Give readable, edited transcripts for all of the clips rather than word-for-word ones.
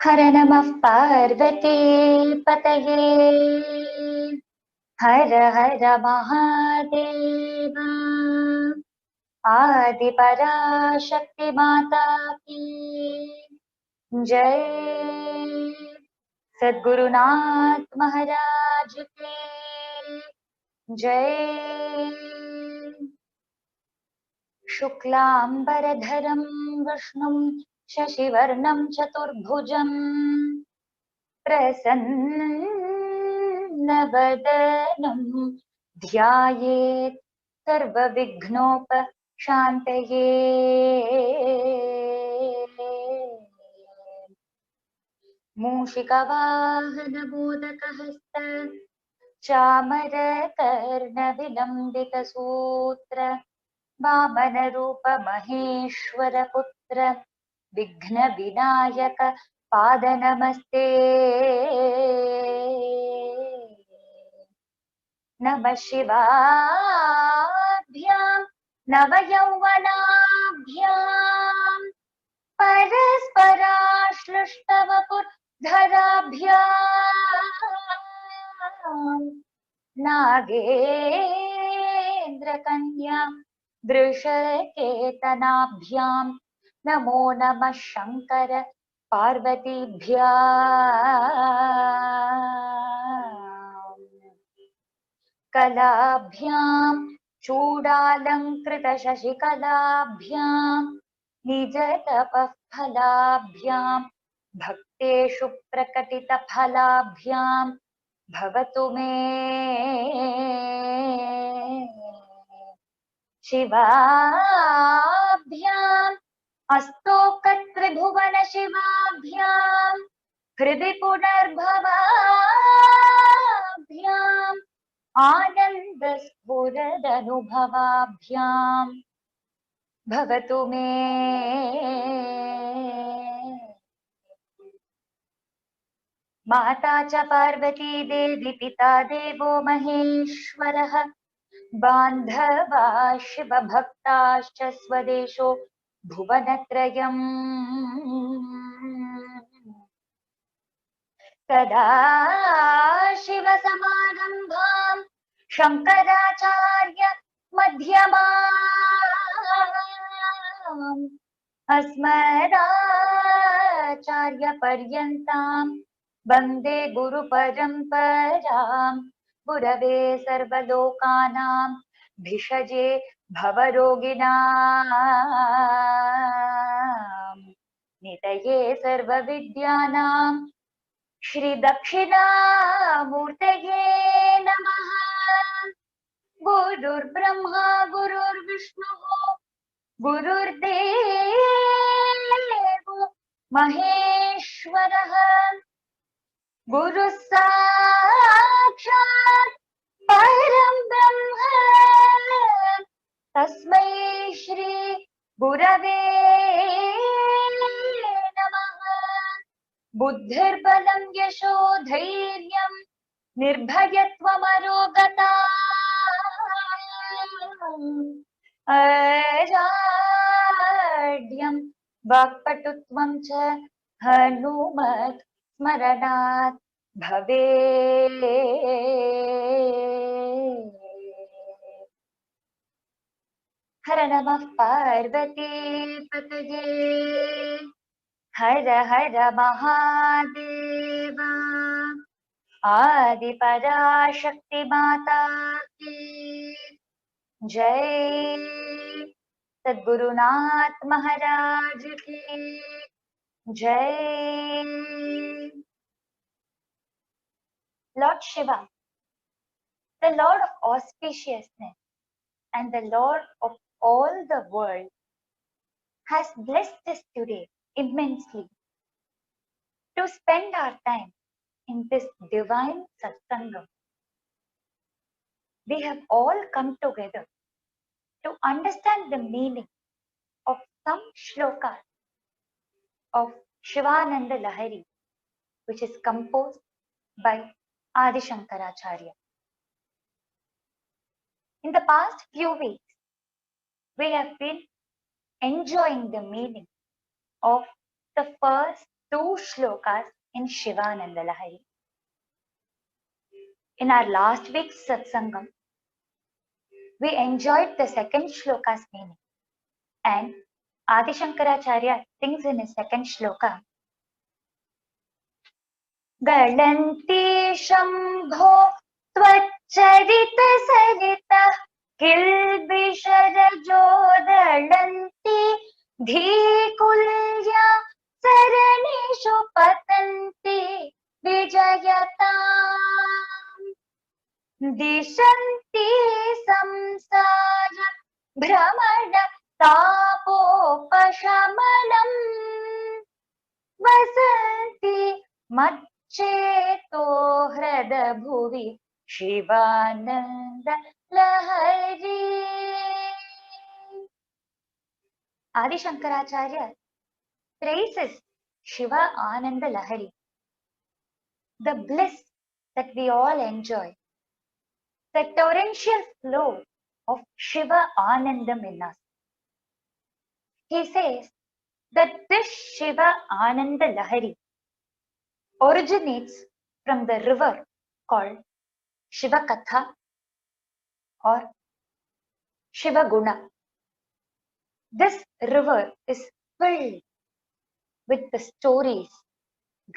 हर नमः पार्वती पतये। हर हर महादेव। आदि पराशक्ति माता की जय। सद्गुरुनाथ महाराज की जय। शुक्लांबरधरं विष्णुं शशिवर्णं चतुर्भुजं प्रसन्नवदनं ध्यायेत् सर्वविघ्नोपशान्तये। मूषिकवाहनमोदकहस्त चामरकर्णविलम्बितसूत्र वामनरूप महेश्वरपुत्र विघ्नविनायक पादनमस्ते। नमः शिवाभ्यां नवयौवनाभ्यां परस्पराश्लिष्टवपुर्धराभ्यां नागेन्द्रकन्या दृशकेतनाभ्यां नमो नमः शङ्कर पार्वतीभ्याम्। कलाभ्यां चूडालङ्कृतशशिकलाभ्यां निजतपः फलाभ्यां भक्तेषु प्रकटितफलाभ्यां भवतु मे शिवाभ्याम् अस्तोकत्रिभुवन शिवाभ्यां हृदि पुनर्भवाभ्याम् आनन्दस्फुरदनुभवाभ्यां भवतु मे माता च पार्वती देवी पिता देवो महेश्वरः बान्धवा शिवभक्ताश्च स्वदेशो भुवनत्रयम् सदा शिवसमारम्भां शङ्कराचार्य मध्यमाम् अस्मदाचार्यपर्यन्तां वन्दे गुरुपरम्परां गुरवे सर्वलोकानां भिषजे भवरोगिणां नितये सर्वविद्यानां श्री दक्षिणामूर्तये नमः। गुरुर्ब्रह्मा गुरुर्विष्णुः गुरुर्देवो महेश्वरः गुरुः साक्षात् परं ब्रह्म तस्मै श्री गुरवे नमः। बुद्धिर्बलं यशो धैर्यं निर्भयत्वमरोगता अजाड्यं वाक्पटुत्वं च हनुमत् स्मरणात् भवेत्। हर नमः पार्वती पतये। हर हर महादेव। आदि पराशक्ति माता की जय। सद्गुरुनाथ महाराज की जय। Lord Shiva, the Lord of auspiciousness and the Lord of all the world, has blessed us today immensely to spend our time in this divine satsangam. We have all come together to understand the meaning of some shlokas of Shivananda Lahari, which is composed by Adi Shankaracharya. In the past few weeks, we have been enjoying the meaning of the first 2 shlokas in Shivananda Lahari. In our last week's satsangam, we enjoyed the second shloka's meaning, and Adi Shankaracharya sings in his second shloka, Galanti Shambho Tvacharita Kilbisharajodalanti Dhikulya Saranishu Patanti Vijayatam Dishanti Samsara Brahmana Tapopashamanam Vasanti Maccheto Hrada Bhuvi Shivananda Lahari. Adi Shankaracharya praises Shiva Ananda Lahari, the bliss that we all enjoy, the torrential flow of Shiva Anandam in us. He says that this Shiva Ananda Lahari originates from the river called Shiva Katha or Shiva Guna. This river is filled with the stories,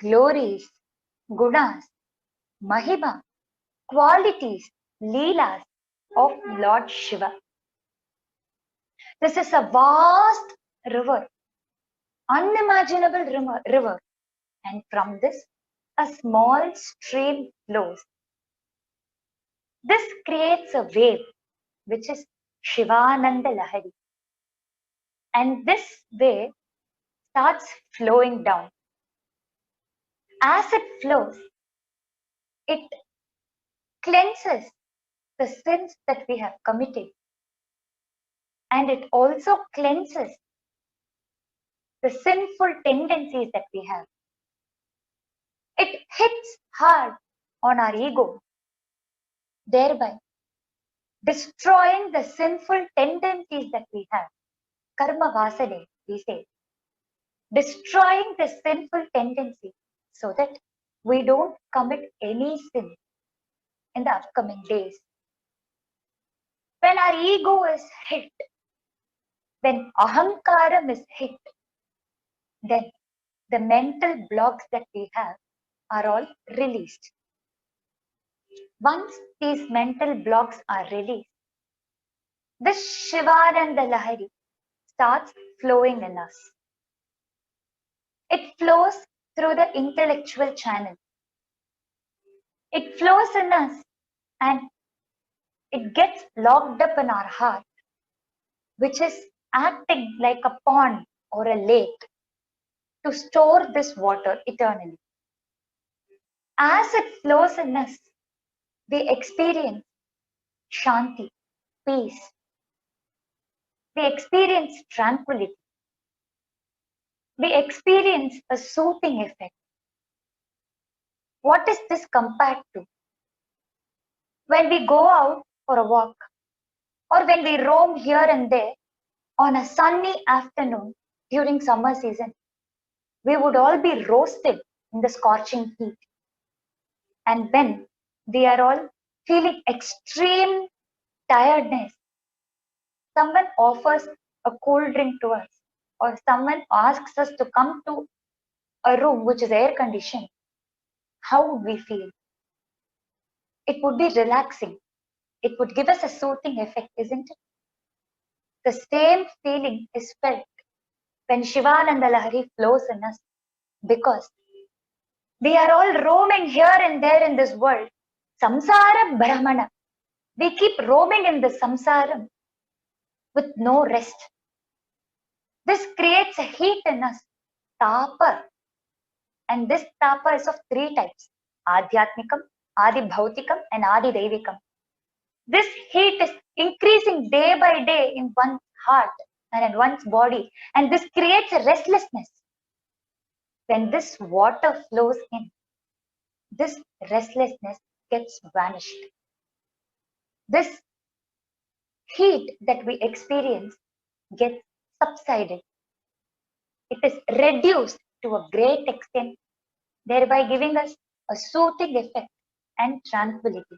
glories, gunas, mahima, qualities, leelas of Lord Shiva. This is a vast river, unimaginable river, and from this a small stream flows. This creates a wave which is Shivananda Lahari, and this wave starts flowing down. As it flows, it cleanses the sins that we have committed, and it also cleanses the sinful tendencies that we have. It hits hard on our ego, thereby destroying the sinful tendencies that we have. Karma vasane, we say. Destroying the sinful tendency so that we don't commit any sin in the upcoming days. When our ego is hit, when ahankaram is hit, then the mental blocks that we have are all released. Once these mental blocks are released, this Shivananda Lahari starts flowing in us. It flows through the intellectual channel. It flows in us and it gets locked up in our heart, which is acting like a pond or a lake to store this water eternally. As it flows in us, we experience Shanti, peace. We experience tranquility. We experience a soothing effect. What is this compared to? When we go out for a walk, or when we roam here and there on a sunny afternoon during summer season, we would all be roasted in the scorching heat. And when we are all feeling extreme tiredness, someone offers a cool drink to us, or someone asks us to come to a room which is air conditioned, how would we feel? It would be relaxing. It would give us a soothing effect, isn't it? The same feeling is felt when Shivananda Lahari flows in us, because we are all roaming here and there in this world. Samsara Brahmana. We keep roaming in the samsara with no rest. This creates a heat in us, tapa. And this tapa is of 3 types: Adhyatmikam, Adi Bhautikam, and Adi Devikam. This heat is increasing day by day in one's heart and in one's body, and this creates a restlessness. When this water flows in, this restlessness gets vanished. This heat that we experience gets subsided. It is reduced to a great extent, thereby giving us a soothing effect and tranquility.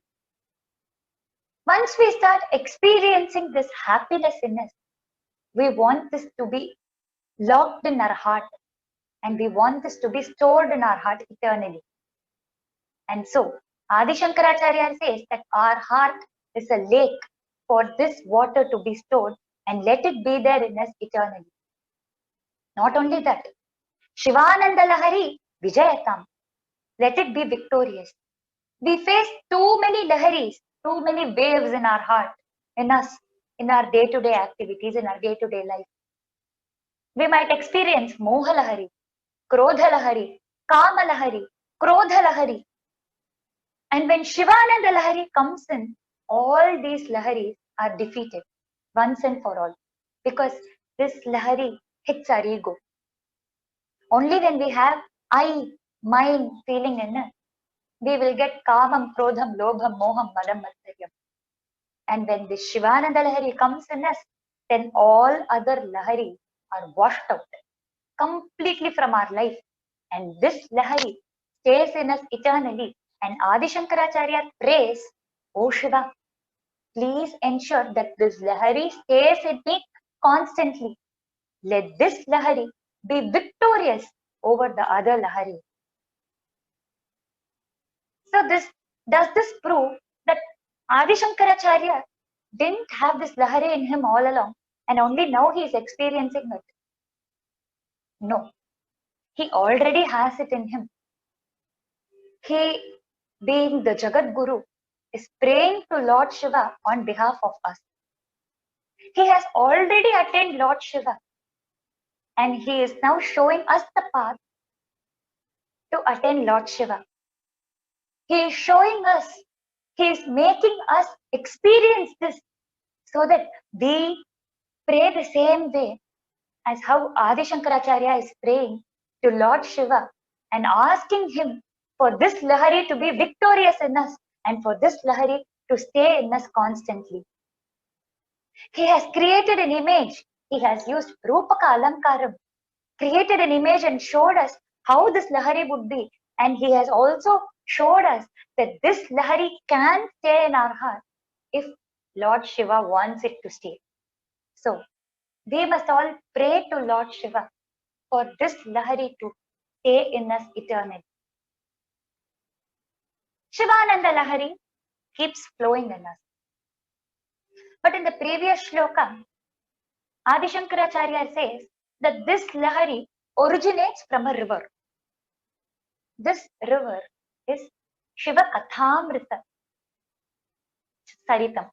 Once we start experiencing this happiness in us, we want this to be locked in our heart, and we want this to be stored in our heart eternally. And so, Adi Shankaracharya says that our heart is a lake for this water to be stored, and let it be there in us eternally. Not only that, Shivananda Lahari Vijayatam, let it be victorious. We face too many laharis, too many waves in our heart, in us, in our day-to-day activities, in our day-to-day life. We might experience Moha Lahari, Krodha Lahari, Kama Lahari, Krodha Lahari. And when Shivananda Lahari comes in, all these laharis are defeated once and for all, because this lahari hits our ego. Only when we have I, mine feeling in it, we will get kamam, krodham, lobham, moham, madam, matsaryam. And when this Shivananda Lahari comes in us, then all other laharis are washed out completely from our life. And this lahari stays in us eternally. And Adi Shankaracharya prays, O Shiva, please ensure that this lahari stays in me constantly. Let this lahari be victorious over the other lahari. So does this prove that Adi Shankaracharya didn't have this lahari in him all along, and only now he is experiencing it? No, he already has it in him. He, being the Jagat Guru, is praying to Lord Shiva on behalf of us. He has already attained Lord Shiva, and he is now showing us the path to attain Lord Shiva. He is showing us, he is making us experience this so that we pray the same way as how Adi Shankaracharya is praying to Lord Shiva and asking him for this lahari to be victorious in us and for this lahari to stay in us constantly. He has created an image. He has used Rupaka Alankaram, created an image and showed us how this lahari would be. And he has also showed us that this lahari can stay in our heart if Lord Shiva wants it to stay. So, we must all pray to Lord Shiva for this lahari to stay in us eternally. Shivananda Lahari keeps flowing in us. But in the previous shloka, Adi Shankaracharya says that this lahari originates from a river. This river is Shiva Kathamrita Saritam,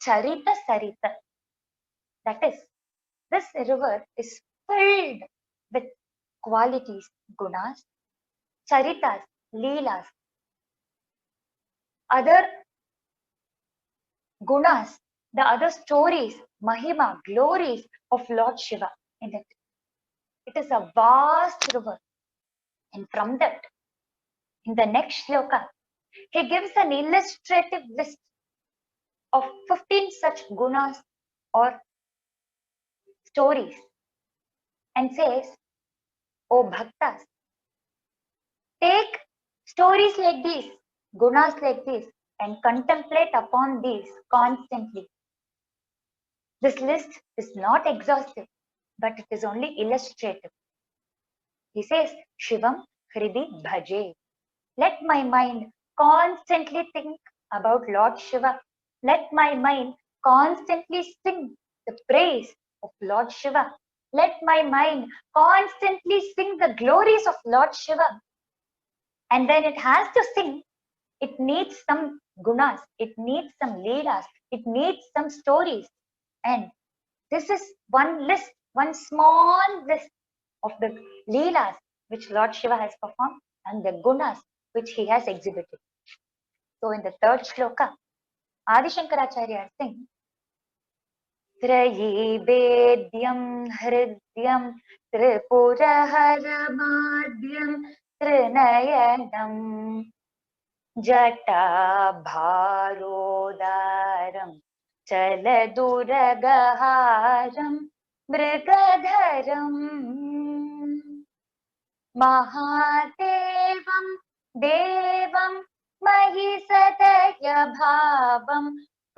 Charita Sarita. That is, this river is filled with qualities, gunas, charitas, leelas, other gunas, the other stories, mahima, glories of Lord Shiva in it. It is a vast river. And from that, in the next shloka, he gives an illustrative list of 15 such gunas or stories and says, O bhaktas, take stories like these, gunas like these, and contemplate upon these constantly. This list is not exhaustive, but it is only illustrative. He says, Shivam Hridi Bhaje. Let my mind constantly think about Lord Shiva. Let my mind constantly sing the praise of Lord Shiva. Let my mind constantly sing the glories of Lord Shiva. And when it has to sing, it needs some gunas, it needs some leelas, it needs some stories. And this is one list, one small list of the leelas which Lord Shiva has performed and the gunas which he has exhibited. So in the third shloka, Adi Shankaracharya sings, Trayi Vedyam Hridyam Tripuraharamadhyam Trinayanam Jata Bharodaram Chaladuragaharam Mrigadharam. महादेवं देवं महिषदयभावं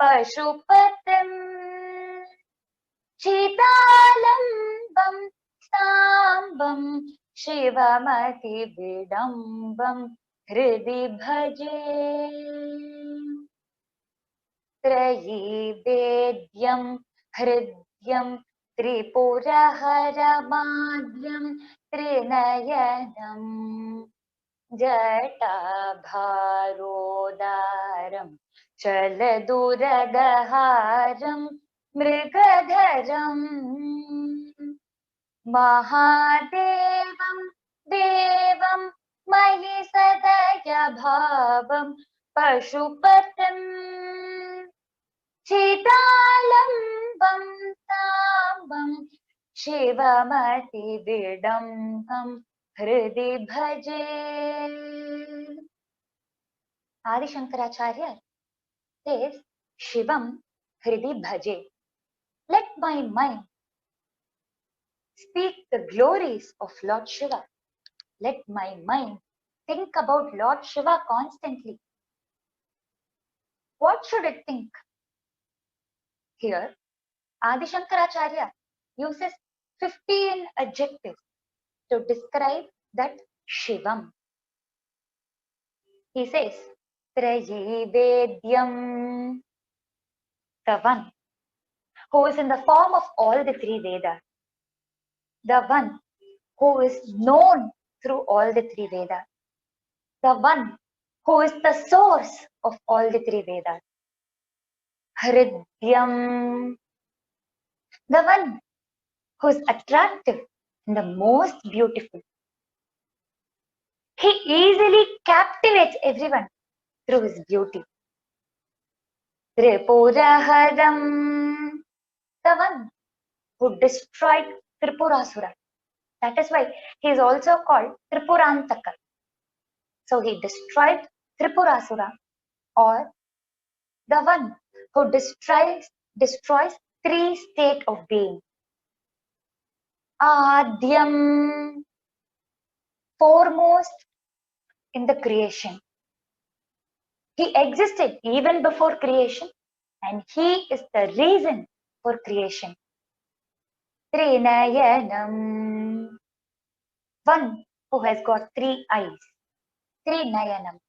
पशुपतिं चिदालम्बं साम्बं शिवमतिविडम्बं हृदि भजे त्रयीवेद्यं हृद्यं त्रिपुरहरमाद्यं त्रिनयनं जटाभारोदारं चलदुरगहारं मृगधरम् महादेवं देवं महिषदयभावं पशुपतिं चिदालम्बं साम्बं शिवमतिविडम्बं हृदि भजे. Adi Shankaracharya says, Shivam Hridi Bhaje. Let my mind speak the glories of Lord Shiva. Let my mind think about Lord Shiva constantly. What should it think? Here, Adi Shankaracharya uses 15 adjectives to describe that Shivam. He says, Trayivedyam, the one who is in the form of all the three Vedas, the one who is known through all the three Vedas, the one who is the source of all the three Vedas, Hridyam, the one who is attractive and the most beautiful. He easily captivates everyone through his beauty. Tripuraharam, the one who destroyed Tripurasura. That is why he is also called Tripurantaka. So he destroyed Tripurasura, or the one who destroys three states of being. Adyam, foremost in the creation. He existed even before creation, and he is the reason for creation. Trinayanam, one who has got three eyes. Trinayanam.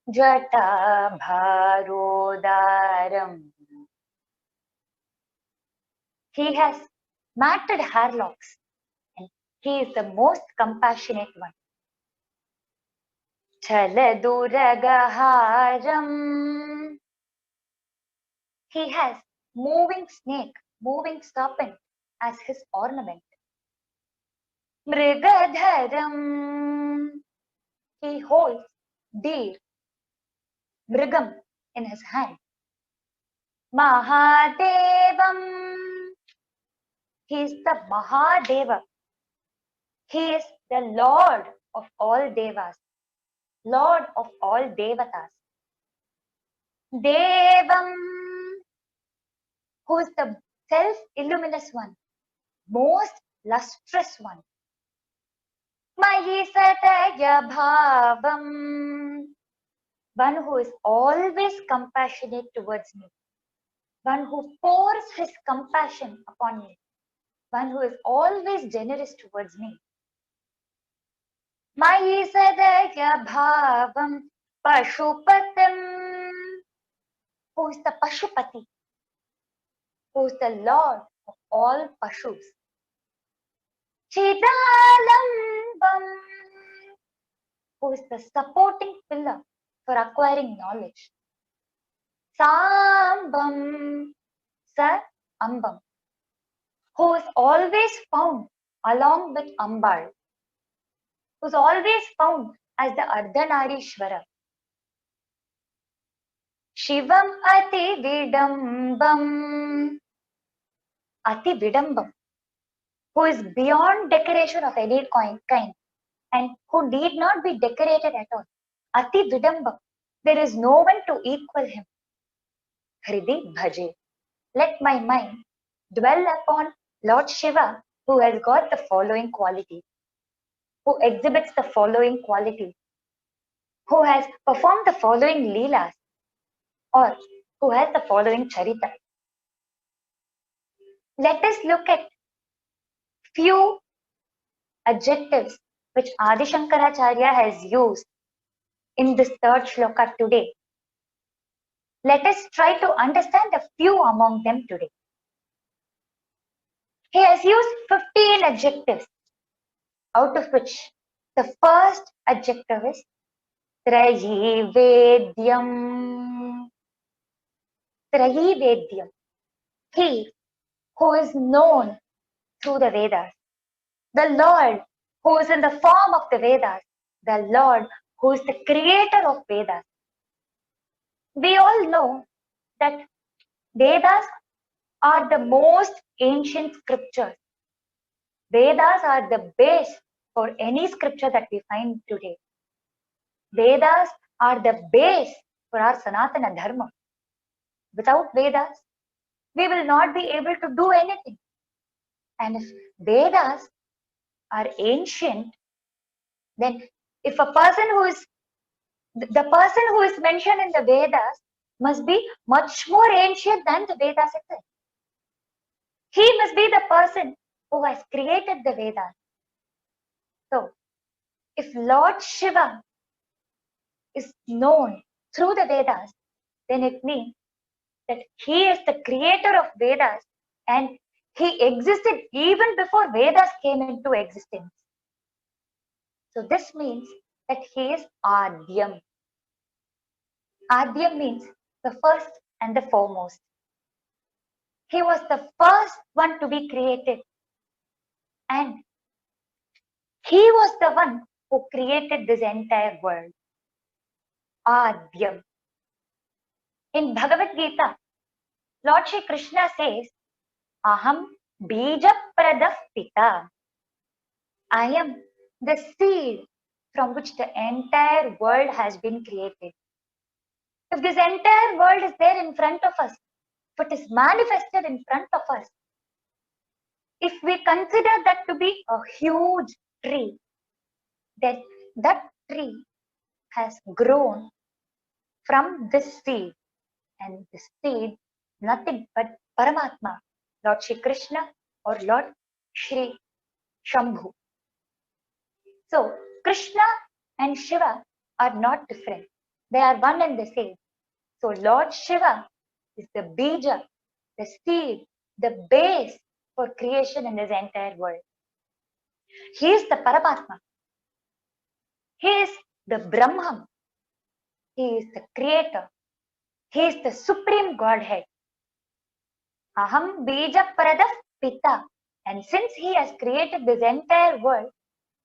Jata Bharodaram. He has matted hair locks, and he is the most compassionate one. Chaladuragaharam. He has moving snake, moving serpent as his ornament. Mrigadharam. He holds deer, mrigam, in his hand. Mahadevam. He is the Mahadeva. He is the Lord of all Devas, Lord of all Devatas. Devam, who is the self-illuminous one, most lustrous one. Mahisataya Bhavam, one who is always compassionate towards me, one who pours his compassion upon me, one who is always generous towards me. Mahisadaya Bhavam Pashupatim, who is the Pashupati, who is the Lord of all Pashus. Chidalambam, who is the supporting pillar for acquiring knowledge. Sambam, Sa Ambam, who is always found along with Ambal, who is always found as the Ardhanarishwara. Shivam Ati Vidambam, Ati Vidambam, who is beyond decoration of any kind and who need not be decorated at all. Ati Vidambam, there is no one to equal him. Hridi Bhaje, let my mind dwell upon Lord Shiva, who has got the following qualities. who exhibits the following qualities, who has performed the following leelas, or who has the following charita. Let us look at few adjectives which Adi Shankaracharya has used in this third shloka today. Let us try to understand a few among them today. He has used 15 adjectives, out of which the first adjective is Trayi Vedyam. Trayi Vedyam. He who is known through the Vedas. The Lord who is in the form of the Vedas. The Lord who is the creator of Vedas. We all know that Vedas are the most ancient scriptures. Vedas are the base for any scripture that we find today. Vedas are the base for our Sanatana Dharma. Without Vedas, we will not be able to do anything. And if Vedas are ancient, then if a person who is the person who is mentioned in the Vedas must be much more ancient than the Vedas itself. He must be the person who has created the Vedas. So, if Lord Shiva is known through the Vedas, then it means that he is the creator of Vedas and he existed even before Vedas came into existence. So this means that he is Adyam. Adyam means the first and the foremost. He was the first one to be created and he was the one who created this entire world. Adyam. In Bhagavad Gita, Lord Shri Krishna says, Aham bija pradah pita. I am the seed from which the entire world has been created. If this entire world is there in front of us, if it is manifested in front of us, if we consider that to be a huge tree, then that tree has grown from this seed, and this seed, nothing but Paramatma, Lord Shri Krishna or Lord Shri Shambhu. So, Krishna and Shiva are not different. They are one and the same. So, Lord Shiva is the bija, the seed, the base for creation in this entire world. He is the Paramatma. He is the Brahman. He is the creator. He is the supreme Godhead. Aham bija pradah pita. And since he has created this entire world,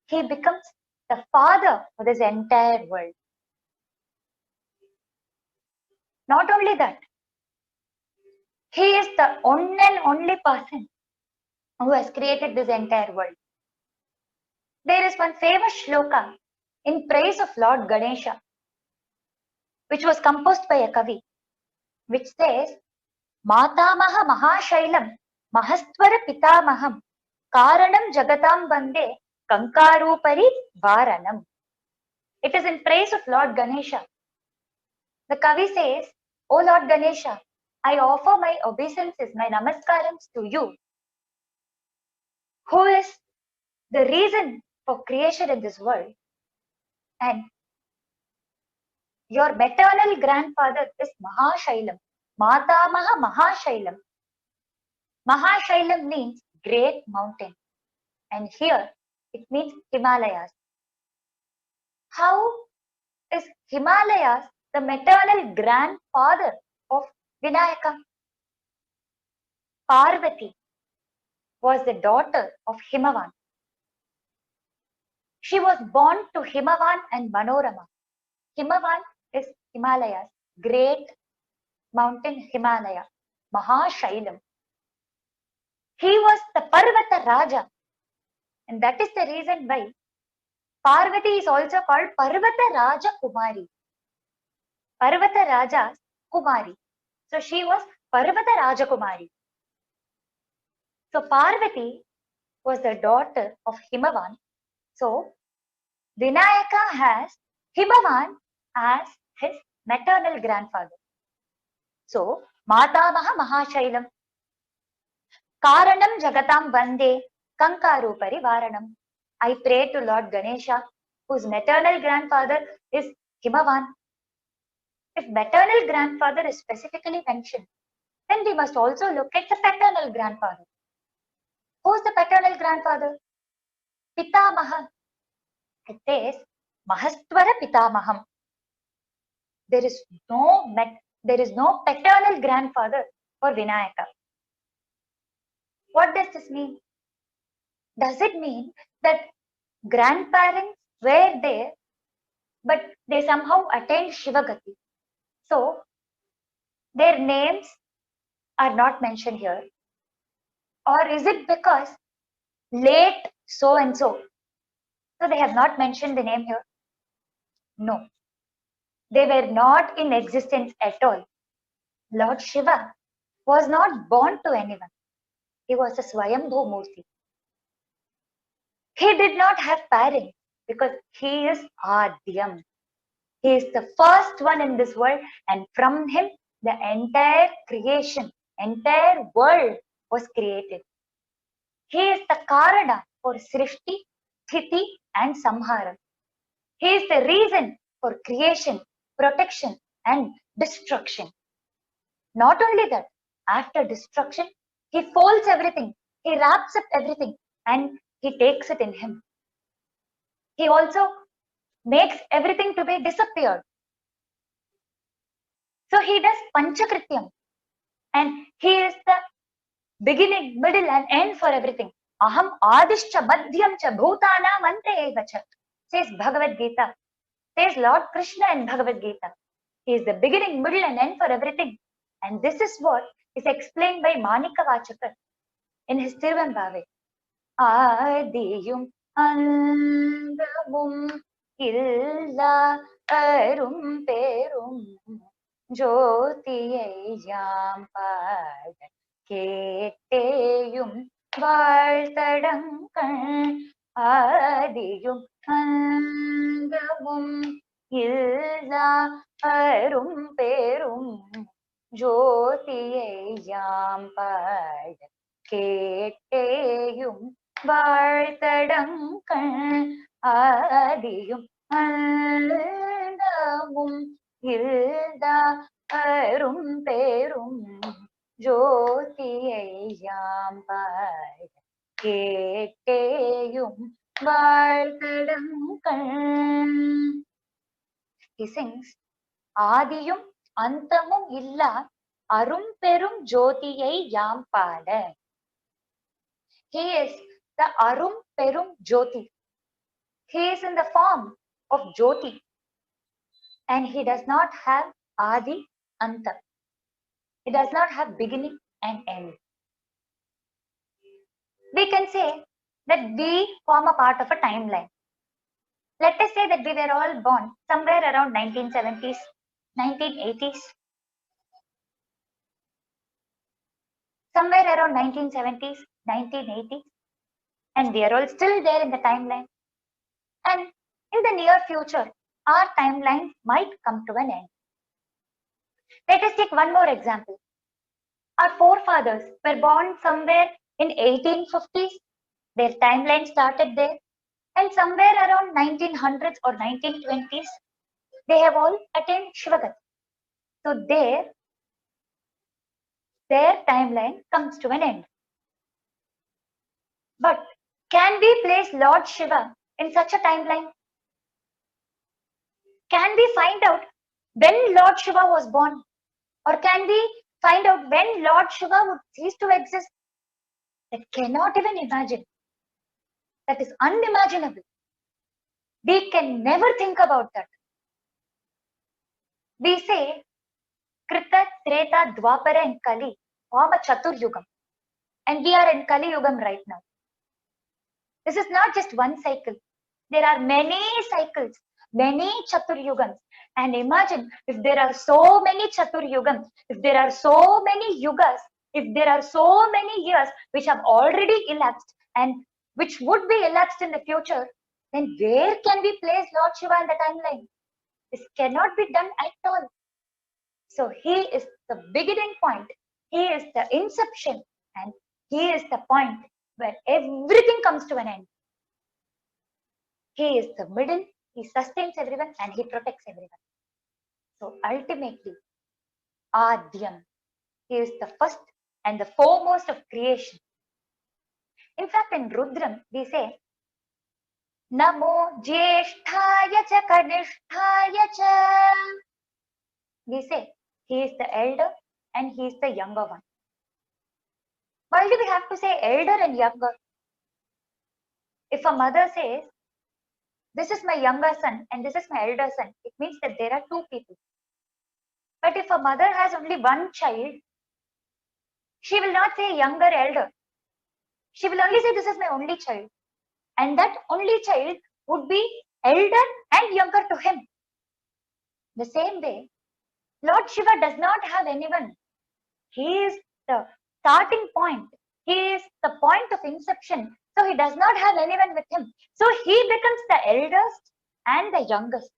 he becomes the father for this entire world. Not only that, he is the one and only person who has created this entire world. There is one famous shloka in praise of Lord Ganesha, which was composed by a Kavi, which says, Matamaha Mahashailam Mahastvara Pitamaham Karanam Jagatam Bande Kankarupari Varanam. It is in praise of Lord Ganesha. The Kavi says, O Lord Ganesha, I offer my obeisances, my namaskarams to you, who is the reason for creation in this world. And your maternal grandfather is Mahashailam. Matamaha Mahashailam. Mahashailam means great mountain. And here it means Himalayas. How is Himalayas the maternal grandfather of Vinayaka? Parvati was the daughter of Himavan. She was born to Himavan and Manorama. Himavan is Himalayas, great mountain Himalaya, Mahashailam. He was the Parvata Raja, and that is the reason why Parvati is also called Parvata Raja Kumari. Parvata Raja's Kumari. So she was Parvata Raja Kumari. So Parvati was the daughter of Himavan. So Vinayaka has Himavan as his maternal grandfather. So, Matamaha Mahashailam. Karanam Jagatam Vande Kankaru Parivaranam. I pray to Lord Ganesha, whose maternal grandfather is Himavan. If maternal grandfather is specifically mentioned, then we must also look at the paternal grandfather. Who's the paternal grandfather? Pitamaha. It says Mahastvara Pitamaham. There is no paternal grandfather for Vinayaka. What does this mean? Does it mean that grandparents were there, but they somehow attained Shivagati? So their names are not mentioned here. Or is it because late so and so? So they have not mentioned the name here? No. They were not in existence at all. Lord Shiva was not born to anyone. He was a Swayambhu Murti. He did not have parents because he is Adyam. He is the first one in this world, and from him the entire creation, entire world was created. He is the Karana for Srishti, Sthiti and Samhara. He is the reason for creation, protection and destruction. Not only that, after destruction, he folds everything, he wraps up everything and he takes it in him. He also makes everything to be disappeared. So he does Panchakrityam, and he is the beginning, middle and end for everything. Aham adishcha madhyam cha bhutanam ante eva cha, says Bhagavad Gita, says Lord Krishna in Bhagavad Gita. He is the beginning, middle and end for everything. And this is what is explained by Manika Vachakar in his Tiruvambavai. Adiyum andamum illa arum perum ஜோதியையாம் பாட கேட்டேயும் வாழ்த்தடங்கள் ஆதியும் அந்தமும் இல்லா அரும் பேரும் ஜோதியையாம் பாட கேட்டேயும் வாழ்த்தடங்கள் ஆதியும் அந்தமும் இல்லா அரும் பேரும் ஜோதியையாம் பாட கேட்டேயும் வாழ்த்தடங்கள். He sings, ஆதியும் அந்தமும் இல்லா அரும் பெரும் ஜோதியை யாம் பாட. He is the arum perum jyoti. He is in the form of jyoti. And he does not have Adi Anta. He does not have beginning and end. We can say that we form a part of a timeline. Let us say that we were all born somewhere around 1970s, 1980s. Somewhere around 1970s, 1980s. And we are all still there in the timeline. And in the near future, our timeline might come to an end. Let us take one more example. Our forefathers were born somewhere in 1850s. Their timeline started there. And somewhere around 1900s or 1920s, they have all attained Shivagati. So their timeline comes to an end. But can we place Lord Shiva in such a timeline? Can we find out when Lord Shiva was born? Or can we find out when Lord Shiva would cease to exist? That cannot even imagine. That is unimaginable. We can never think about that. We say, Krita, Treta, Dwapara and Kali form a Chatur Yugam. And we are in Kali Yugam right now. This is not just one cycle. There are many cycles, many Chatur Yugams. And imagine if there are so many Chatur Yugams, if there are so many Yugas, if there are so many years which have already elapsed and which would be elapsed in the future, then where can we place Lord Shiva in the timeline? This cannot be done at all. So he is the beginning point, he is the inception, and he is the point where everything comes to an end. He is the middle, he sustains everyone and he protects everyone. So ultimately, Adyam, he is the first and the foremost of creation. In fact, in Rudram, we say, Namo Jyesthaya cha Kanishthaya cha. We say, he is the elder and he is the younger one. Why do we have to say elder and younger? If a mother says, this is my younger son and this is my elder son, it means that there are two people. But if a mother has only one child, she will not say younger, elder. She will only say, this is my only child. And that only child would be elder and younger to him. The same way, Lord Shiva does not have anyone. He is the starting point. He is the point of inception. So he does not have anyone with him. So he becomes the eldest and the youngest.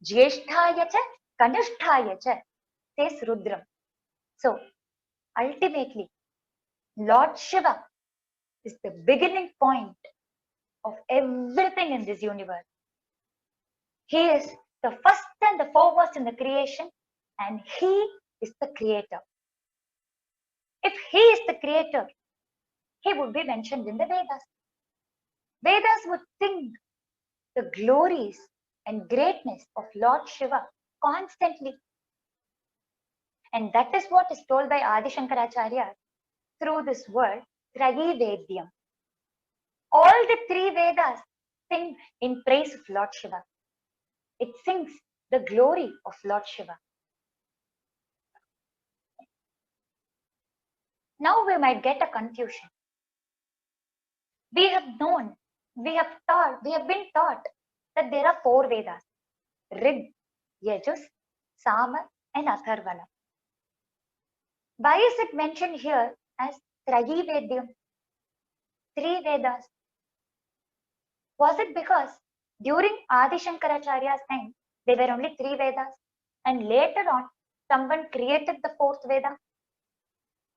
Jyesthaya cha Kanishthaya cha, says Rudram. So ultimately, Lord Shiva is the beginning point of everything in this universe. He is the first and the foremost in the creation, and he is the creator. If he is the creator, he would be mentioned in the Vedas. Vedas would sing the glories and greatness of Lord Shiva constantly. And that is what is told by Adi Shankaracharya through this word, Trayi Vedyam. All the three Vedas sing in praise of Lord Shiva. It sings the glory of Lord Shiva. Now we might get a confusion. We have known, we have been taught that there are four Vedas: Rig, Yajus, Sama, and Atharvana. Why is it mentioned here as Trayi Vedyam? Three Vedas. Was it because during Adi Shankaracharya's time, there were only three Vedas, and later on, someone created the fourth Veda?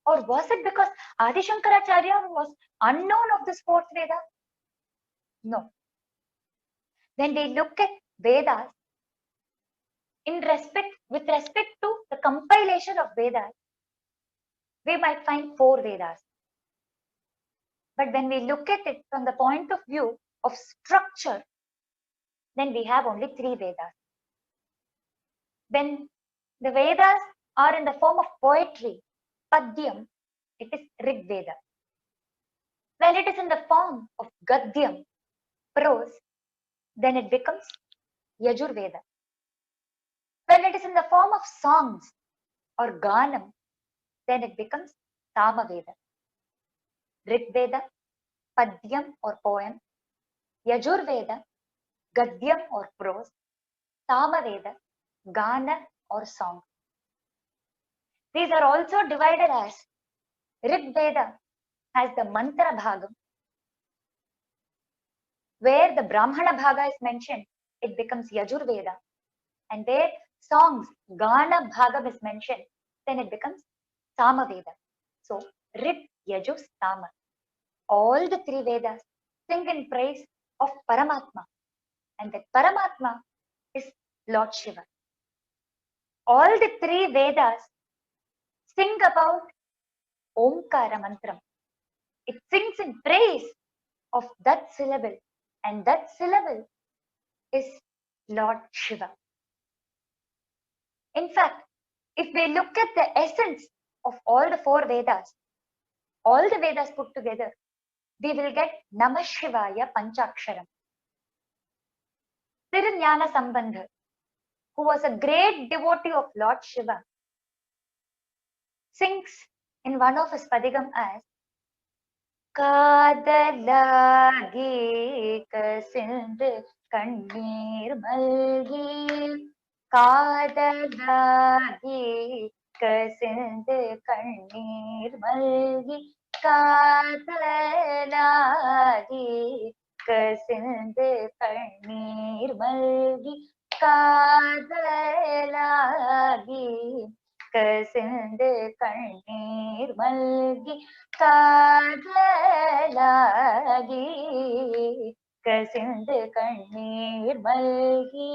Or was it because Adi Shankaracharya was unknown of this fourth Veda? No. When we look at Vedas, with respect to the compilation of Vedas, we might find four Vedas. But when we look at it from the point of view of structure, then we have only three Vedas. When the Vedas are in the form of poetry, Padyam, it is Rig Veda. When it is in the form of Gadyam, prose, then it becomes Yajur Veda. When it is in the form of songs or Ganam, then it becomes Sama Veda. Rig Veda, Padyam or poem, Yajur Veda, Gadyam or prose, Sama Veda, Gana or song. These are also divided as Rig Veda has the Mantra Bhagam, where the Brahmana Bhaga is mentioned, it becomes Yajur Veda. And where songs, Gana Bhagam is mentioned, then it becomes Sama Veda. So Rig, Yajur, Sama. All the three Vedas sing in praise of Paramatma. And that Paramatma is Lord Shiva. All the three Vedas sing about Omkara Mantram. It sings in praise of that syllable. And that syllable is Lord Shiva. In fact, if we look at the essence of all the four Vedas, all the Vedas put together, we will get Namah Shivaya Panchaksharam. Tirunjana Sambandha, who was a great devotee of Lord Shiva, sings in one of his Padigam as Kadalagi Kasindu Kannir Malgi, Kadalagi Kasindu Kannir Malgi, Kadalagi கசிந்து கண்ணீர் மல்கி காதலாகி கசிந்து கண்ணீர் மல்கி காதலாகி கசிந்து கண்ணீர் மல்கி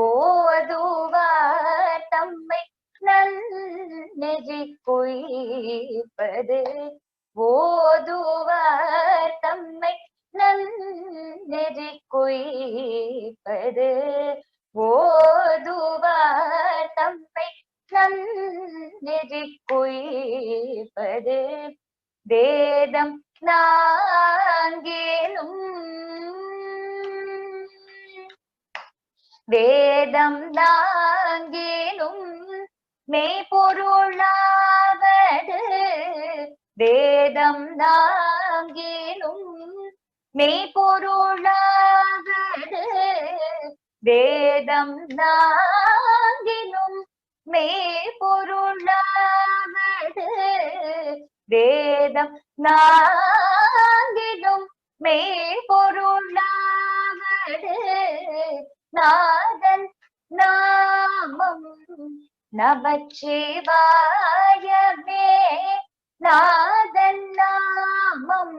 ஓதுவார் தம்மை நன்னெறி கொய்ப்பது ஓதுவார் தம்மை நன்னெறி கொய்ப்பது ஓதுவார் தம்மை நன்னெறி கொய்ப்பது வேதம் நாங்கேனும் வேதம் நாங்கேனும் மெய்பொருளாவது வேதம் நாங்கேனும் மெய்பொருளாவது வேதம் நாங்கினும் மெய்பொருளாவது வேதம் நாங்கினும் மெய்பொருளாவது நாதன் நாமம் நமச்சிவாயமே நாதன் நாமம்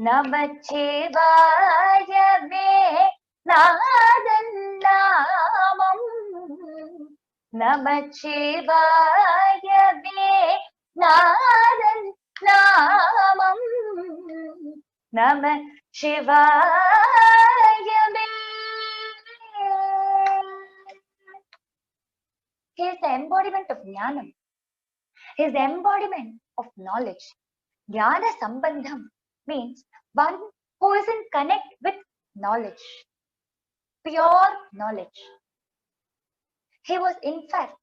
நமச்சிவாயமே நாதன் நாமம் நமச்சிவாயமே நாதன் நாமம் நம சிவாயமே. He is the embodiment of Jnanam. He is the embodiment of knowledge. Jnana Sambandham means one who is in connect with knowledge, pure knowledge. He was in fact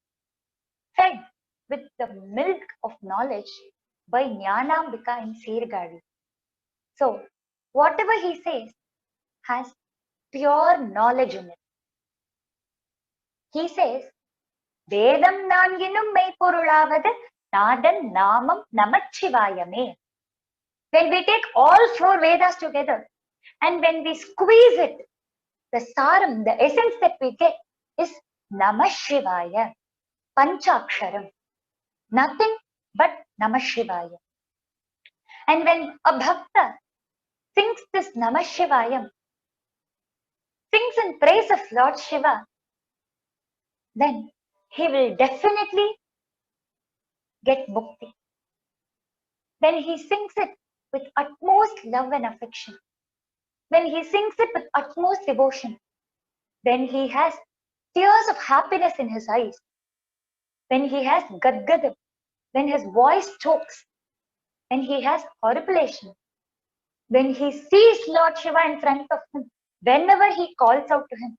fed with the milk of knowledge by Jnanambika in Sirgadi. So, whatever he says has pure knowledge in it. He says, Vedam Nanginum Meipurulavathu Nadan Namam Namachivayame. When we take all 4 Vedas together and when we squeeze it, the saram, the essence that we get is Namah Shivaya, Panchaksharam. Nothing but Namah Shivaya. And when a bhakta sings this Namah Shivayam, sings in praise of Lord Shiva, then he will definitely get mukti. When he sings it with utmost love and affection, when he sings it with utmost devotion, when he has tears of happiness in his eyes, when he has gadgadam, when his voice chokes, when he has horripilation, when he sees Lord Shiva in front of him, whenever he calls out to him,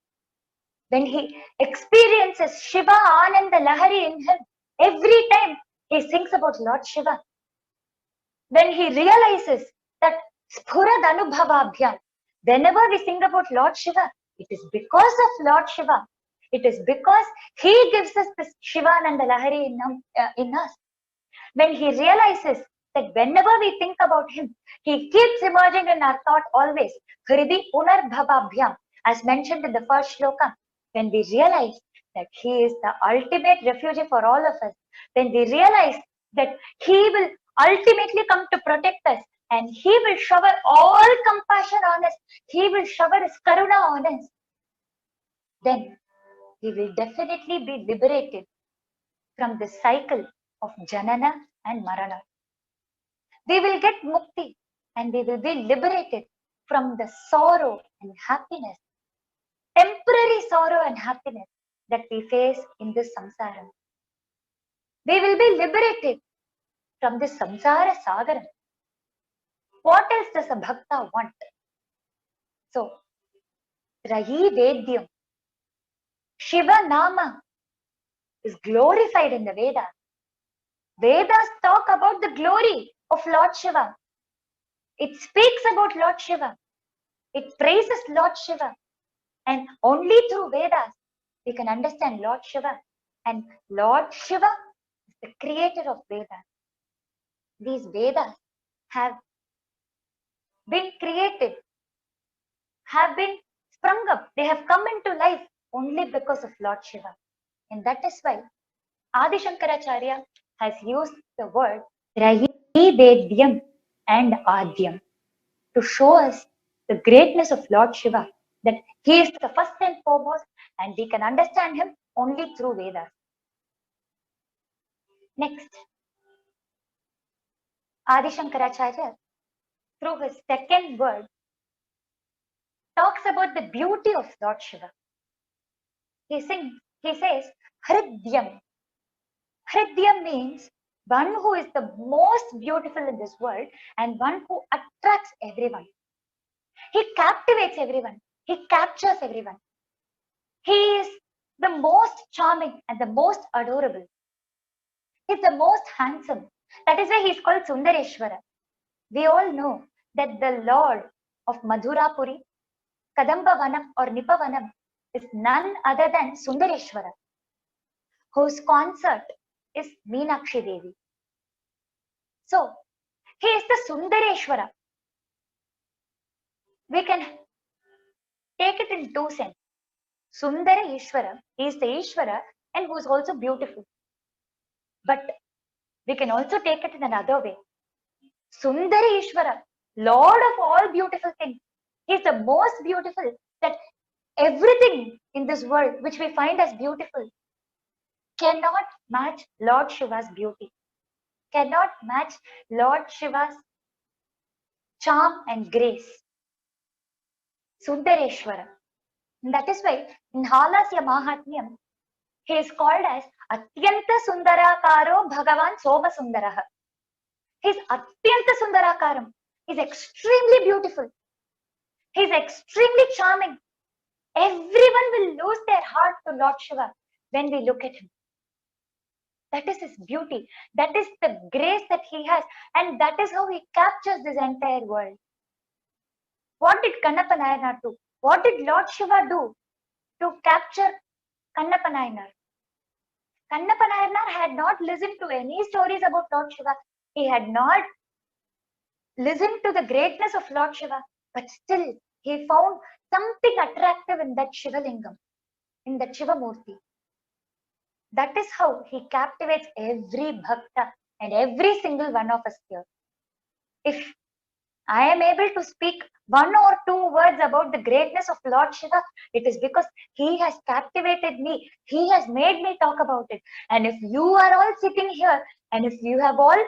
when he experiences Shiva Ananda Lahari in him, every time he thinks about Lord Shiva, when he realizes that Spurad Anubhavabhyam, whenever we sing about Lord Shiva, it is because of Lord Shiva. It is because he gives us this Shivananda Lahari in us. When he realizes that whenever we think about him, he keeps emerging in our thought always. Hridi Punarbhavabhyam, as mentioned in the first shloka. When we realize that he is the ultimate refugee for all of us, when we realize that he will ultimately come to protect us and he will shower all compassion on us, he will shower his karuna on us, then we will definitely be liberated from the cycle of janana and marana. We will get mukti and we will be liberated from the sorrow and happiness, temporary sorrow and happiness that we face in this samsara. We will be liberated from this samsara sagaram. What else does a bhakta want? So, Rahi Vedyam, Shiva Nama is glorified in the Vedas. Vedas talk about the glory of Lord Shiva. It speaks about Lord Shiva. It praises Lord Shiva. And only through Vedas we can understand Lord Shiva. And Lord Shiva is the creator of Vedas. These Vedas have been created have been sprung up. They have come into life only because of Lord Shiva. And that is why Adi Shankaracharya has used the word Trayivedyam and Adyam to show us the greatness of Lord Shiva, that he is the first and foremost, and we can understand him only through Vedas. Next, Adi Shankaracharya, through his second word, talks about the beauty of Lord Shiva. He says, Hridyam. Hridyam means one who is the most beautiful in this world and one who attracts everyone. He captivates everyone. He captures everyone. He is the most charming and the most adorable. He's the most handsome. That is why he's called Sundareshwara. We all know that the Lord of Madhurapuri, Kadambavanam or Nipavanam is none other than Sundareshwara, whose consort is Meenakshi Devi. So, he is the Sundareshwara. We can take it in two senses. Sundara Ishvara, he is the Ishvara and who is also beautiful. But we can also take it in another way. Sundari Ishvara, Lord of all beautiful things. He is the most beautiful, that everything in this world which we find as beautiful cannot match Lord Shiva's beauty, cannot match Lord Shiva's charm and grace. Sundareshwara. And that is why in Halasya Mahatmyam, he is called as Atyanta Sundarakaro Bhagavan Soma Sundaraha. He is Atyanta Sundarakaram. He is extremely beautiful. He is extremely charming. Everyone will lose their heart to Lord Shiva when we look at him. That is his beauty. That is the grace that he has. And that is how he captures this entire world. What did Kannappa Nayanar do? What did Lord Shiva do to capture Kannappa Nayanar? Kannappa Nayanar had not listened to any stories about Lord Shiva. He had not listened to the greatness of Lord Shiva. But still, he found something attractive in that Shiva Lingam, in that Shiva Murti. That is how he captivates every bhakta and every single one of us here. If I am able to speak one or two words about the greatness of Lord Shiva, it is because he has captivated me. He has made me talk about it. And if you are all sitting here and if you have all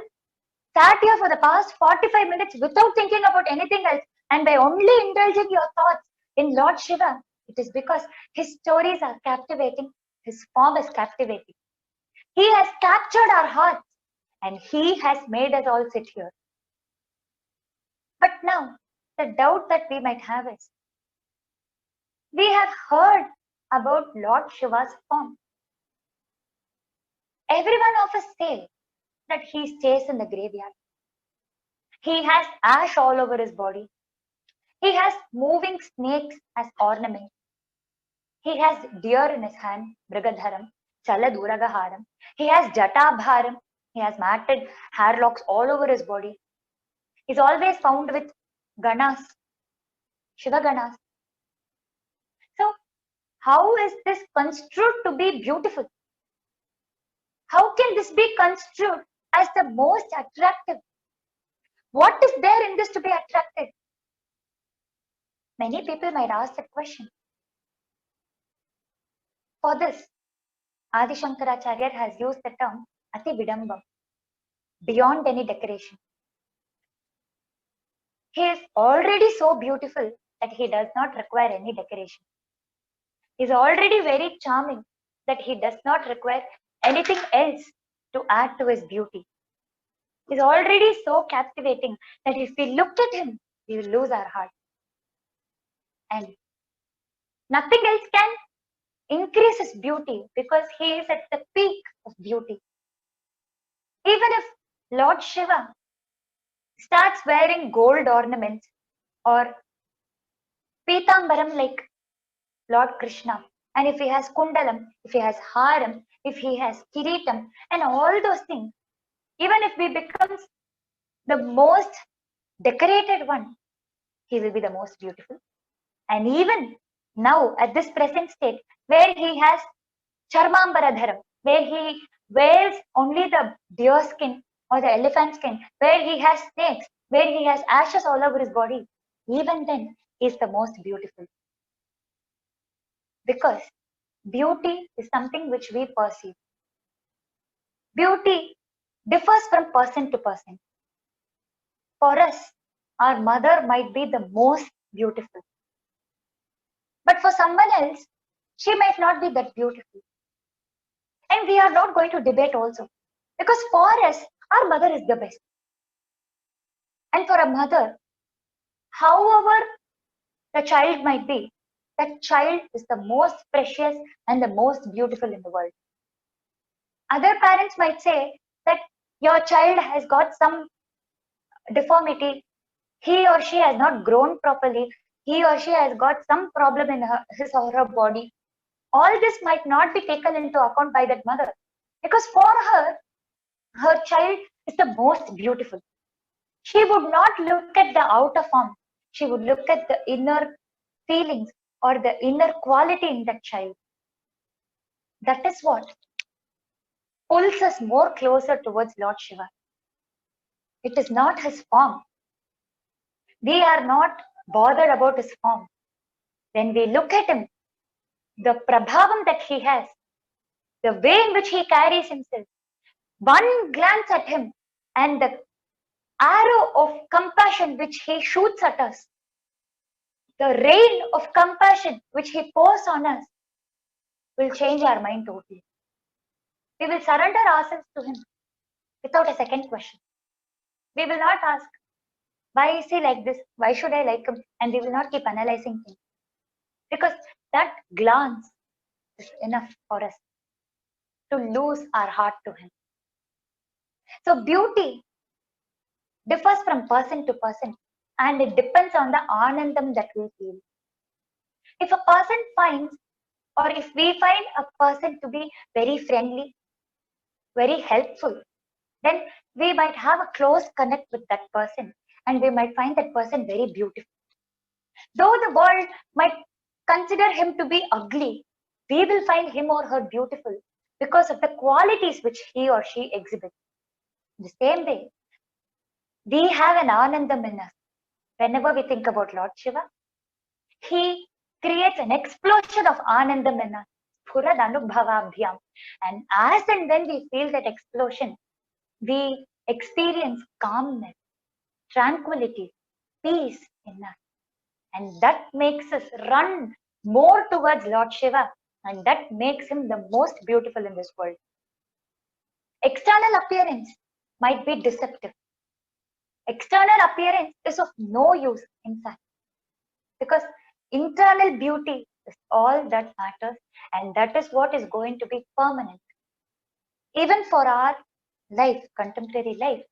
sat here for the past 45 minutes without thinking about anything else and by only indulging your thoughts in Lord Shiva, it is because his stories are captivating. His form is captivating. He has captured our hearts and he has made us all sit here. But now, the doubt that we might have is, we have heard about Lord Shiva's form. Every one of us say that he stays in the graveyard. He has ash all over his body. He has moving snakes as ornaments. He has deer in his hand, Mrigadharam, Chaladuragaharam. He has Jatabharam. He has matted hair locks all over his body. He's always found with Ganas, Shiva Ganas. So, how is this construed to be beautiful? How can this be construed as the most attractive? What is there in this to be attractive? Many people might ask that question. For this, Adi Shankaracharya has used the term Ati Vidambam, beyond any decoration. He is already so beautiful that he does not require any decoration. He is already very charming that he does not require anything else to add to his beauty. He is already so captivating that if we look at him, we will lose our heart. And nothing else can increase his beauty because he is at the peak of beauty. Even if Lord Shiva starts wearing gold ornaments or Pitambaram like Lord Krishna, and if he has Kundalam, if he has Haram, if he has Kiritam, and all those things, even if he becomes the most decorated one, he will be the most beautiful. And even now, at this present state, where he has Charmambaradharam, where he wears only the deer skin or the elephant skin, where he has snakes, where he has ashes all over his body, even then he is the most beautiful. Because beauty is something which we perceive. Beauty differs from person to person. For us, our mother might be the most beautiful. But for someone else, she might not be that beautiful. And we are not going to debate also. Because for us, our mother is the best. And for a mother, however the child might be, that child is the most precious and the most beautiful in the world. Other parents might say that your child has got some deformity, he or she has not grown properly, he or she has got some problem in his or her body. All this might not be taken into account by that mother, because for her, her child is the most beautiful. She would not look at the outer form, she would look at the inner feelings or the inner quality in that child. That is what pulls us more closer towards Lord Shiva. It is not his form. We are not bothered about his form. When we look at him, the prabhavam that he has, the way in which he carries himself, one glance at him and the arrow of compassion which he shoots at us, the rain of compassion which he pours on us, will change our mind totally. We will surrender ourselves to him without a second question. We will not ask, why is he like this? Why should I like him? And we will not keep analyzing things. Because that glance is enough for us to lose our heart to him. So beauty differs from person to person, and it depends on the anandam that we feel. If a person finds, or if we find a person to be very friendly, very helpful, then we might have a close connect with that person and we might find that person very beautiful. Though the world might consider him to be ugly, we will find him or her beautiful because of the qualities which he or she exhibits. The same way, we have an anandam in us. Whenever we think about Lord Shiva, he creates an explosion of anandam in us. Phurad anubhavabhyam. And as and when we feel that explosion, we experience calmness, tranquility, peace in us. And that makes us run more towards Lord Shiva. And that makes him the most beautiful in this world. External appearance might be deceptive. External appearance is of no use, in fact, because internal beauty is all that matters, and that is what is going to be permanent. Even for our life, contemporary life,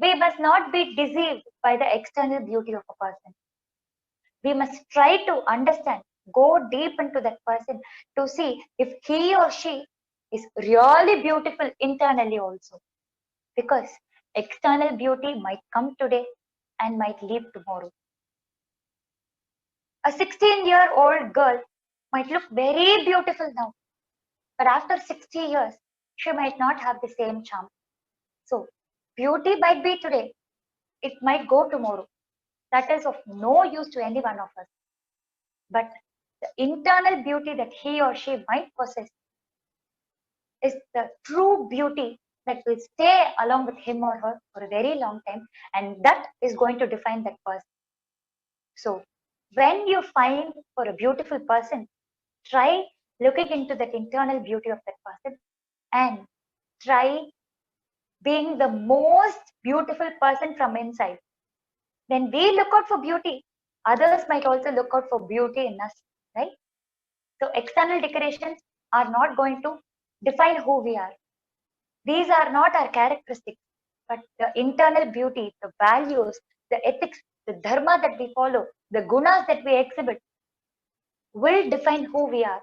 we must not be deceived by the external beauty of a person. We must try to understand, go deep into that person to see if he or she is really beautiful internally also. Because external beauty might come today and might leave tomorrow. A 16-year-old girl might look very beautiful now, but after 60 years, she might not have the same charm. So, beauty might be today, it might go tomorrow. That is of no use to any one of us. But the internal beauty that he or she might possess is the true beauty that will stay along with him or her for a very long time, and that is going to define that person. So, when you find for a beautiful person, try looking into that internal beauty of that person and try being the most beautiful person from inside. When we look out for beauty, others might also look out for beauty in us, right? So external decorations are not going to define who we are. These are not our characteristics, but the internal beauty, the values, the ethics, the dharma that we follow, the gunas that we exhibit will define who we are.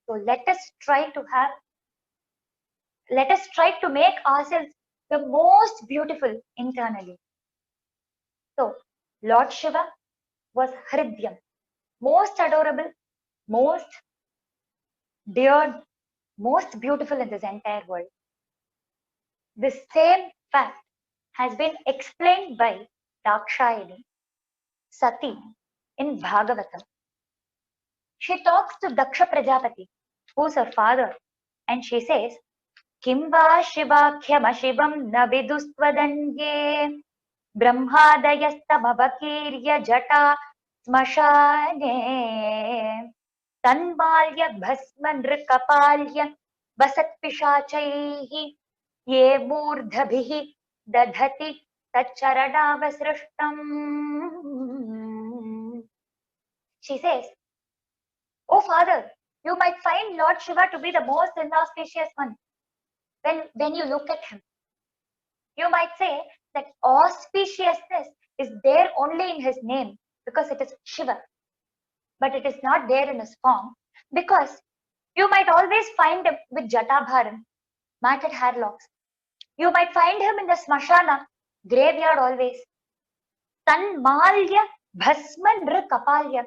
So let us try to make ourselves the most beautiful internally. So Lord Shiva was Hridyam. most adorable, most dear, most beautiful in this entire world. The same fact has been explained by Dakshayani, Sati, in Bhagavatam. She talks to Daksha Prajapati, who's her father, and she says, Kim va Shivakhyamashibam na vidustvadanye brahmadayastamavakirya jata smashane tanbalya bhasma nrikapalya vasatpishachaihi ye मूर्धभिः दधति तच्चरणावसृष्टम्. She says, Oh father, you might find Lord Shiva to be the most inauspicious one. When you look at him, you might say that auspiciousness is there only in his name because it is Shiva, but it is not there in his form because you might always find him with Jatabharam, matted hair locks. You might find him in the Smashana, graveyard always. Tanmalya Bhasma Nrikapalya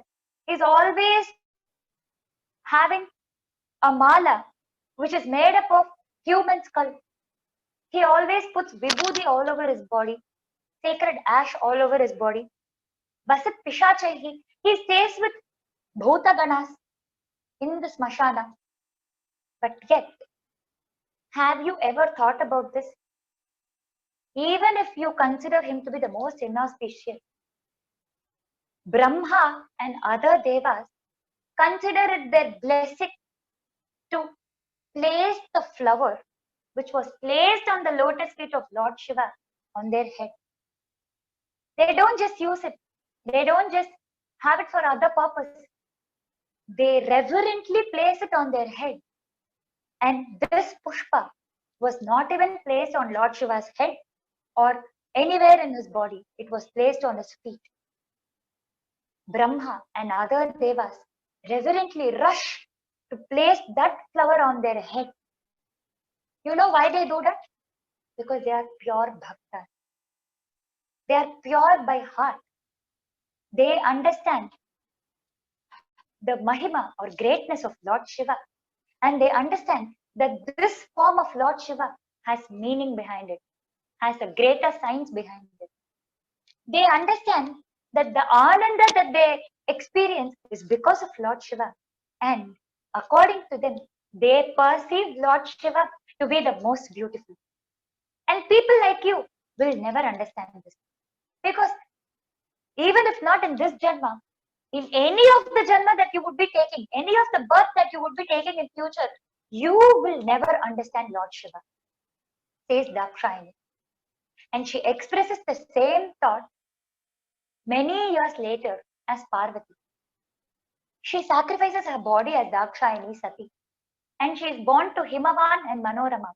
is always having a mala which is made up of human skull. He always puts vibhuti all over his body, sacred ash all over his body. Vasat Pishachaihi, he stays with Bhuta Ganas in the Smashana. But yet, have you ever thought about this? Even if you consider him to be the most inauspicious, Brahma and other devas consider it their blessing to place the flower which was placed on the lotus feet of Lord Shiva on their head. They don't just use it. They don't just have it for other purpose. They reverently place it on their head. And this pushpa was not even placed on Lord Shiva's head or anywhere in his body. It was placed on his feet. Brahma and other devas reverently rush to place that flower on their head. You know why they do that? Because they are pure bhaktas. They are pure by heart. They understand the mahima or greatness of Lord Shiva, and they understand that this form of Lord Shiva has meaning behind it, has a greater science behind it. They understand that the ananda that they experience is because of Lord Shiva, and according to them, they perceive Lord Shiva to be the most beautiful. And people like you will never understand this, because even if not in this janma, in any of the janma that you would be taking, any of the birth that you would be taking in future, you will never understand Lord Shiva, says Dakshayani. And she expresses the same thought many years later as Parvati. She sacrifices her body as Dakshayani Sati, and she is born to Himavan and Manorama,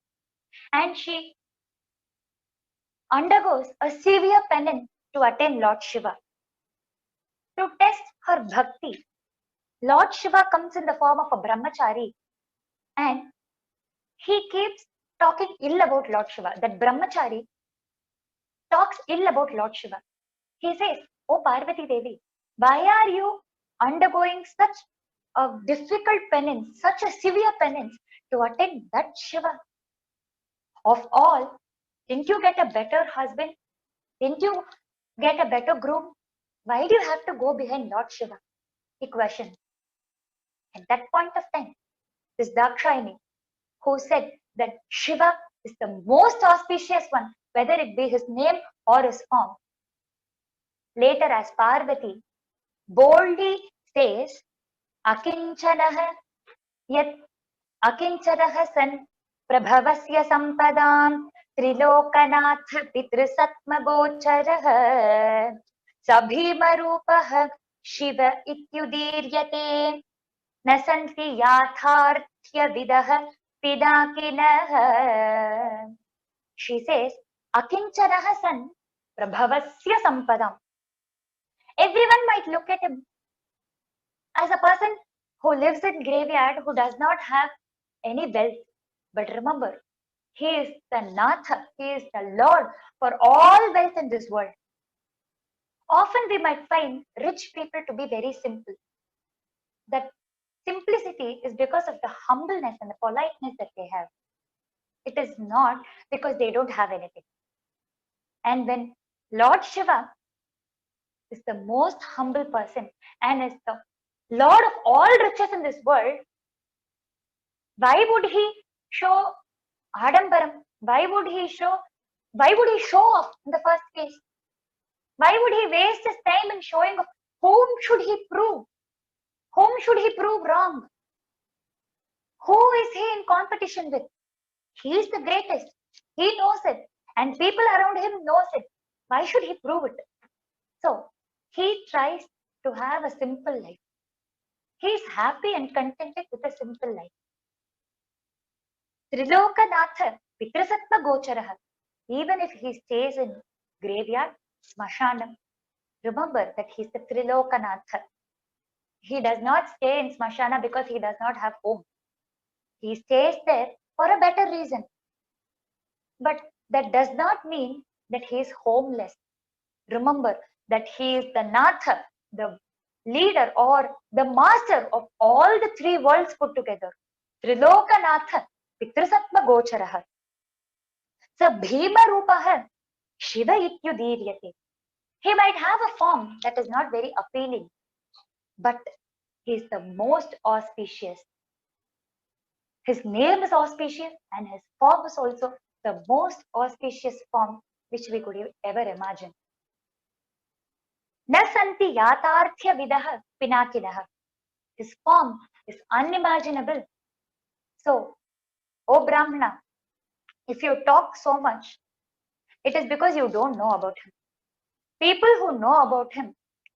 and she undergoes a severe penance to attain Lord Shiva. To test her bhakti, Lord Shiva comes in the form of a brahmachari, and he keeps talking ill about Lord Shiva. That brahmachari talks ill about Lord Shiva. He says, Oh Parvati Devi, why are you undergoing such a difficult penance, such a severe penance to attain that Shiva? Of all, didn't you get a better husband? Didn't you get a better groom? Why do you have to go behind Lord Shiva? He questioned. At that point of time, this Dakshayani, who said that Shiva is the most auspicious one, whether it be his name or his form, later as Parvati, boldly says, Akinchanaha yat Akinchanaha san prabhavasya sampadam Triloknath पितृसत्मगोचरः सभीमरूपः Shiv इत्युदीर्यते न सन्ति याथार्थ्यविदः पिदाकिनः. She says, Akinchanaha san prabhavasya sampadam. Everyone might look at him as a person who lives in graveyard, who does not have any wealth. But remember, he is the Natha, he is the Lord for all wealth in this world. Often we might find rich people to be very simple. that simplicity is because of the humbleness and the politeness that they have. It is not because they don't have anything. And when Lord Shiva is the most humble person and is the Lord of all riches in this world, why would he show Adambaram? Why would he show off in the first place? Why would he waste his time in showing off? Whom should he prove? Whom should he prove wrong? Who is he in competition with? He is the greatest. He knows it. And people around him knows it. Why should he prove it? So he tries to have a simple life. He is happy and contented with a simple life. Trilokanath Pitrasattva Gocharaha. Even if he stays in graveyard, smashanam, remember that he is the Trilokanath. He does not stay in smashana because he does not have home. He stays there for a better reason. But that does not mean that he is homeless. Remember that he is the Natha, the leader or the master of all the three worlds put together. Trilokanatha, Pitrasattva Gocharaha. So Bhima Rupaha, Shiva Ityudiryate. He might have a form that is not very appealing, but he is the most auspicious. His name is auspicious and his form is also the most auspicious form which we could ever imagine. Na santi yatarthya vidaha pinakinaha. His form is unimaginable. So, O Brahmana, if you talk so much, it is because you don't know about him. People who know about him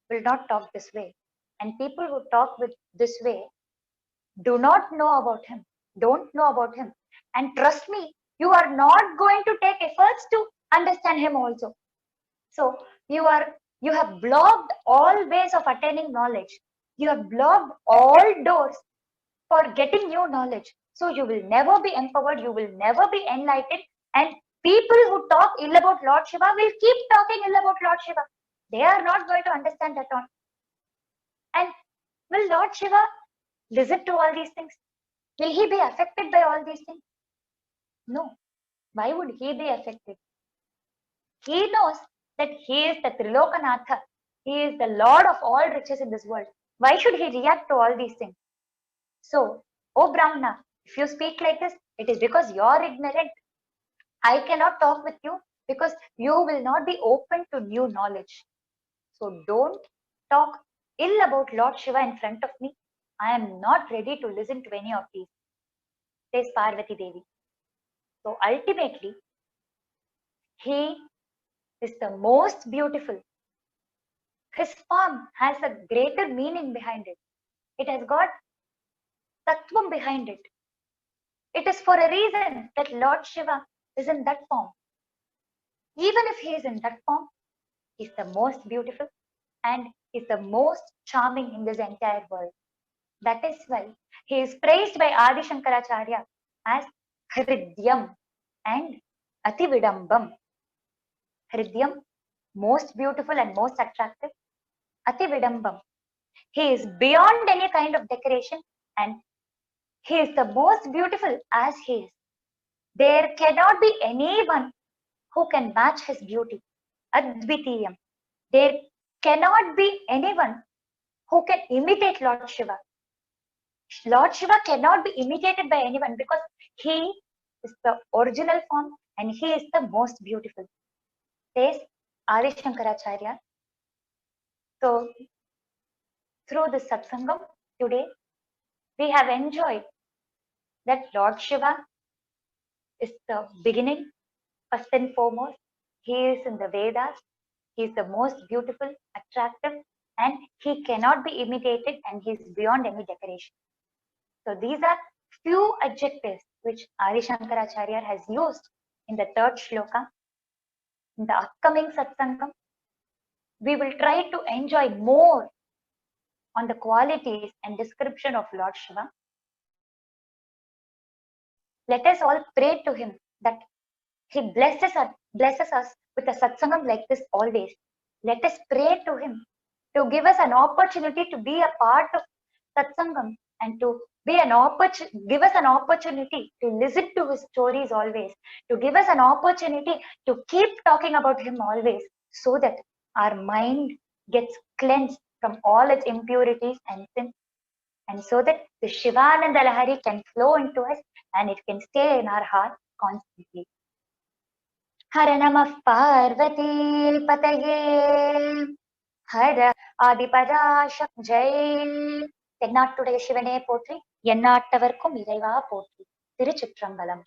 will not talk this way. And people who talk with this way do not know about him, don't know about him. And trust me, you are not going to take efforts to understand him also. So you have blocked all ways of attaining knowledge. You have blocked all doors for getting new knowledge. So you will never be empowered, you will never be enlightened. And people who talk ill about Lord Shiva will keep talking ill about Lord Shiva. They are not going to understand at all. And will Lord Shiva listen to all these things? Will he be affected by all these things? No. Why would he be affected? He knows that he is the Trilokanatha. He is the Lord of all riches in this world. Why should he react to all these things? So, O Brahmana, if you speak like this, it is because you are ignorant. I cannot talk with you because you will not be open to new knowledge. So don't talk ill about Lord Shiva in front of me. I am not ready to listen to any of these, says Parvati Devi. So ultimately, he is the most beautiful. His form has a greater meaning behind it. It has got tattvam behind it. It is for a reason that Lord Shiva is in that form. Even if he is in that form, he is the most beautiful and is the most charming in this entire world. That is why he is praised by Adi Shankaracharya as Hridyam and Atividambam. Hridyam, most beautiful and most attractive. Atividambam, he is beyond any kind of decoration and he is the most beautiful as he is. There cannot be anyone who can match his beauty. Advitiyam. There cannot be anyone who can imitate Lord Shiva. Lord Shiva cannot be imitated by anyone because he is the original form and he is the most beautiful, says Adi Shankaracharya. So, through this satsangam today, we have enjoyed that Lord Shiva is the beginning, first and foremost. He is in the Vedas. He is the most beautiful, attractive, and he cannot be imitated and he is beyond any decoration. So these are few adjectives which Adi Shankaracharya has used in the third shloka. In the upcoming satsangam, we will try to enjoy more on the qualities and description of Lord Shiva. Let us all pray to him that he blesses us with a satsangam like this always. Let us pray to him to give us an opportunity to be a part of satsangam and to give us an opportunity to listen to his stories always, to give us an opportunity to keep talking about him always, so that our mind gets cleansed from all its impurities and sins, and so that the Shivananda Lahari can flow into us and it can stay in our heart constantly. Hara Namah Parvati Pataye Hara ஆதிபராசக் Jai. தென்னாட்டுடைய சிவனே போற்றி, எந்நாட்டவர்க்கும் இறைவா போற்றி. திருச்சிற்றம்பலம்.